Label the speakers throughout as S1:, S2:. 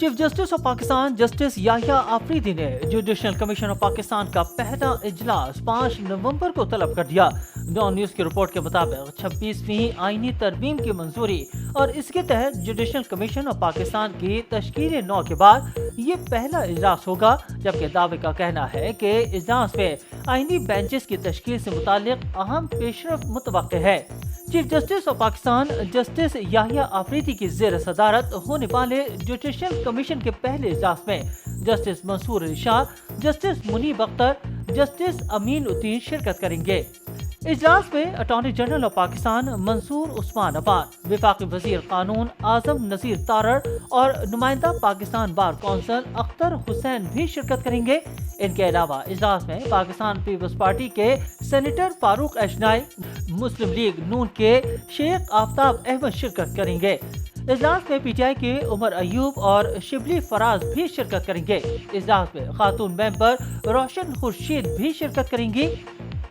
S1: Chief justice of Pakistan justice Yahya Afridi نے judicial commission of Pakistan کا پہلا اجلاس 5 نومبر کو طلب کر دیا۔ ڈان نیوز کی رپورٹ کے مطابق 26ویں آئینی ترمیم کی منظوری اور اس کے تحت جوڈیشل کمیشن آف پاکستان کی تشکیل نو کے بعد یہ پہلا اجلاس ہوگا، جبکہ دعوے کا کہنا ہے کہ اجلاس میں آئینی بینچز کی تشکیل سے متعلق اہم پیش رفت متوقع ہے۔ Chief justice of Pakistan justice Yahya Afridi کی زیر صدارت ہونے والے جوڈیشل کمیشن کے پہلے اجلاس میں جسٹس منصور علی شاہ، جسٹس منیب اختر، جسٹس امین الدین شرکت کریں گے۔ اجلاس میں اٹارنی جنرل آف پاکستان منصور عثمان عفان، وفاقی وزیر قانون اعظم نذیر تارڑ اور نمائندہ پاکستان بار کونسل اختر حسین بھی شرکت کریں گے۔ ان کے علاوہ اجلاس میں پاکستان پیپلز پارٹی کے سینیٹر فاروق اشنائی، مسلم لیگ نون کے شیخ آفتاب احمد شرکت کریں گے۔ اجلاس میں پی ٹی آئی کے عمر ایوب اور شبلی فراز بھی شرکت کریں گے۔ اجلاس میں خاتون ممبر روشن خورشید بھی شرکت کریں گی۔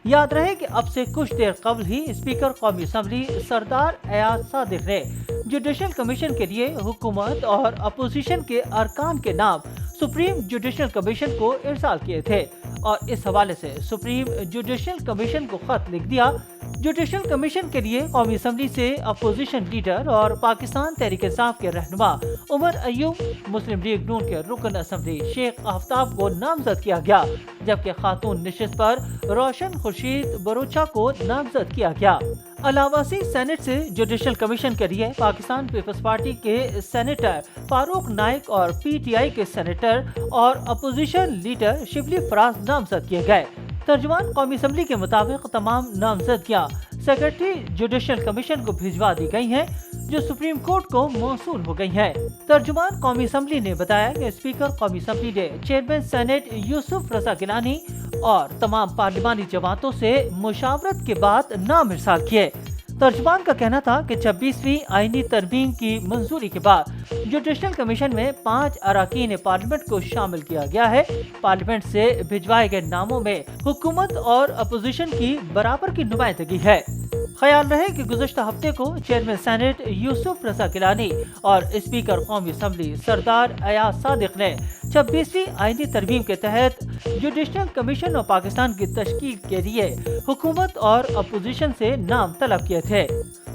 S1: یاد رہے کہ اب سے کچھ دیر قبل ہی اسپیکر قومی اسمبلی سردار ایاز صادق نے جوڈیشل کمیشن کے لیے حکومت اور اپوزیشن کے ارکان کے نام سپریم جوڈیشل کمیشن کو ارسال کیے تھے اور اس حوالے سے سپریم جوڈیشل کمیشن کو خط لکھ دیا۔ جوڈیشل کمیشن کے لیے قومی اسمبلی سے اپوزیشن لیڈر اور پاکستان تحریک انصاف کے رہنما عمر ایوب، مسلم لیگ نون کے رکن اسمبلی شیخ آفتاب کو نامزد کیا گیا، جبکہ خاتون نشست پر روشن خورشید بروچہ کو نامزد کیا گیا۔ علاوہ سینٹ سے جوڈیشل کمیشن کے لیے پاکستان پیپلز پارٹی کے سینیٹر فاروق نائک اور پی ٹی آئی کے سینیٹر اور اپوزیشن لیڈر شبلی فراز نامزد کیے گئے۔ ترجمان قومی اسمبلی کے مطابق تمام نامزدگیاں سیکرٹری جوڈیشل کمیشن کو بھجوا دی گئی ہیں، جو سپریم کورٹ کو موصول ہو گئی ہیں۔ ترجمان قومی اسمبلی نے بتایا کہ اسپیکر قومی اسمبلی نے چیئرمین سینٹ یوسف رضا گیلانی اور تمام پارلیمانی جماعتوں سے مشاورت کے بعد نام ارسال کیے۔ ترجمان کا کہنا تھا کہ 26ویں آئینی ترمیم کی منظوری کے بعد جوڈیشل کمیشن میں 5 اراکین پارلیمنٹ کو شامل کیا گیا ہے۔ پارلیمنٹ سے بھجوائے گئے ناموں میں حکومت اور اپوزیشن کی برابر کی نمائندگی ہے۔ خیال رہے کہ گزشتہ ہفتے کو چیئرمین سینٹ یوسف رضا گیلانی اور اسپیکر قومی اسمبلی سردار ایاز صادق نے 26ویں آئینی ترمیم کے تحت جوڈیشل کمیشن آف پاکستان کی تشکیل کے لیے حکومت اور اپوزیشن سے نام طلب کیے تھے۔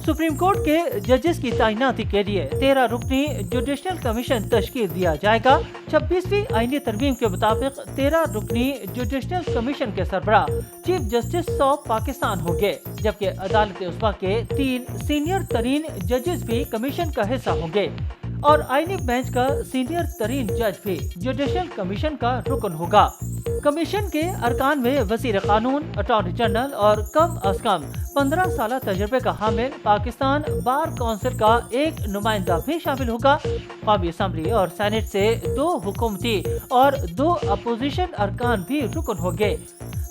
S1: سپریم کورٹ کے ججز کی تعیناتی کے لیے 13 رکنی جوڈیشل کمیشن تشکیل دیا جائے گا۔ 26ویں آئینی ترمیم کے مطابق 13 رکنی جوڈیشل کمیشن کے سربراہ چیف جسٹس آف پاکستان ہوں گے، جبکہ عدالت عظمیٰ کے 3 سینئر ترین ججز بھی کمیشن کا حصہ ہوں گے اور آئینی بینچ کا سینئر ترین جج بھی جوڈیشل کمیشن کا رکن ہوگا۔ کمیشن کے ارکان میں وزیر قانون، اٹارنی جنرل اور کم از کم 15 سالہ تجربے کا حامل پاکستان بار کونسل کا ایک نمائندہ بھی شامل ہوگا۔ قومی اسمبلی اور سینٹ سے 2 حکومتی اور 2 اپوزیشن ارکان بھی رکن ہوں گے،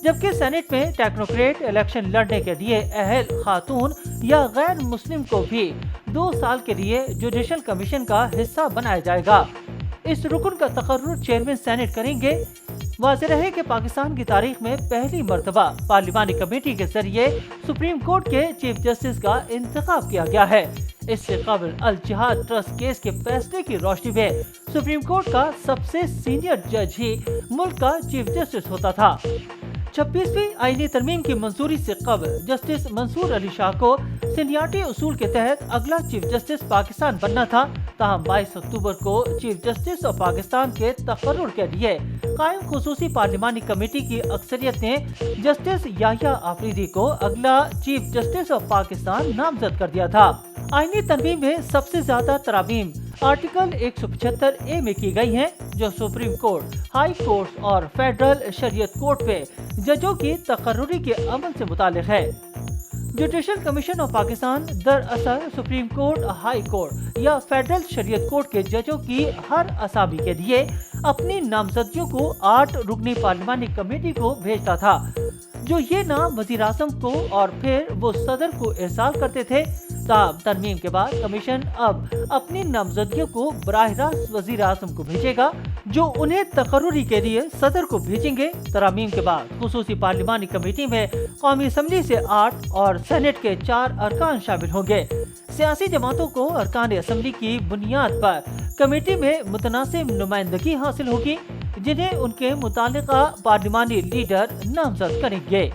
S1: جبکہ سینٹ میں ٹیکنوکریٹ الیکشن لڑنے کے لیے اہل خاتون یا غیر مسلم کو بھی 2 سال کے لیے جوڈیشل کمیشن کا حصہ بنایا جائے گا۔ اس رکن کا تقرر چیئرمین سینٹ کریں گے۔ واضح رہے کہ پاکستان کی تاریخ میں پہلی مرتبہ پارلیمانی کمیٹی کے ذریعے سپریم کورٹ کے چیف جسٹس کا انتخاب کیا گیا ہے۔ اس سے قبل الجہاد ٹرسٹ کیس کے فیصلے کی روشنی میں سپریم کورٹ کا سب سے سینئر جج ہی ملک کا چیف جسٹس ہوتا تھا۔ 26ویں آئینی ترمیم کی منظوری سے قبل جسٹس منصور علی شاہ کو سینیارٹی اصول کے تحت اگلا چیف جسٹس پاکستان بننا تھا، تاہم 22 اکتوبر کو چیف جسٹس آف پاکستان کے تقرر کے لیے قائم خصوصی پارلیمانی کمیٹی کی اکثریت نے جسٹس یحییٰ آفریدی کو اگلا چیف جسٹس آف پاکستان نامزد کر دیا تھا۔ آئینی ترمیم میں سب سے زیادہ ترامیم آرٹیکل 175A میں کی گئی ہیں، جو سپریم کورٹ، ہائی کورٹس اور فیڈرل شریعت کورٹ میں ججوں کی تقرری کے عمل سے متعلق ہے۔ جوڈیشل کمیشن آف پاکستان دراصل سپریم کورٹ، ہائی کورٹ یا فیڈرل شریعت کورٹ کے ججوں کی ہر اسامبلی کے لیے اپنی نامزدگیوں کو 8 رکنی پارلیمانی کمیٹی کو بھیجتا تھا، جو یہ نام وزیر اعظم کو اور پھر وہ صدر کو ارسال کرتے تھے۔ تاہم ترمیم کے بعد کمیشن اب اپنی نامزدگیوں کو براہ راست وزیر اعظم کو بھیجے گا، جو انہیں تقرری کے لیے صدر کو بھیجیں گے۔ ترامیم کے بعد خصوصی پارلیمانی کمیٹی میں قومی اسمبلی سے 8 اور سینٹ کے 4 ارکان شامل ہوں گے۔ سیاسی جماعتوں کو ارکان اسمبلی کی بنیاد پر کمیٹی میں متناسب نمائندگی حاصل ہوگی، جنہیں ان کے متعلقہ پارلیمانی لیڈر نامزد کریں گے۔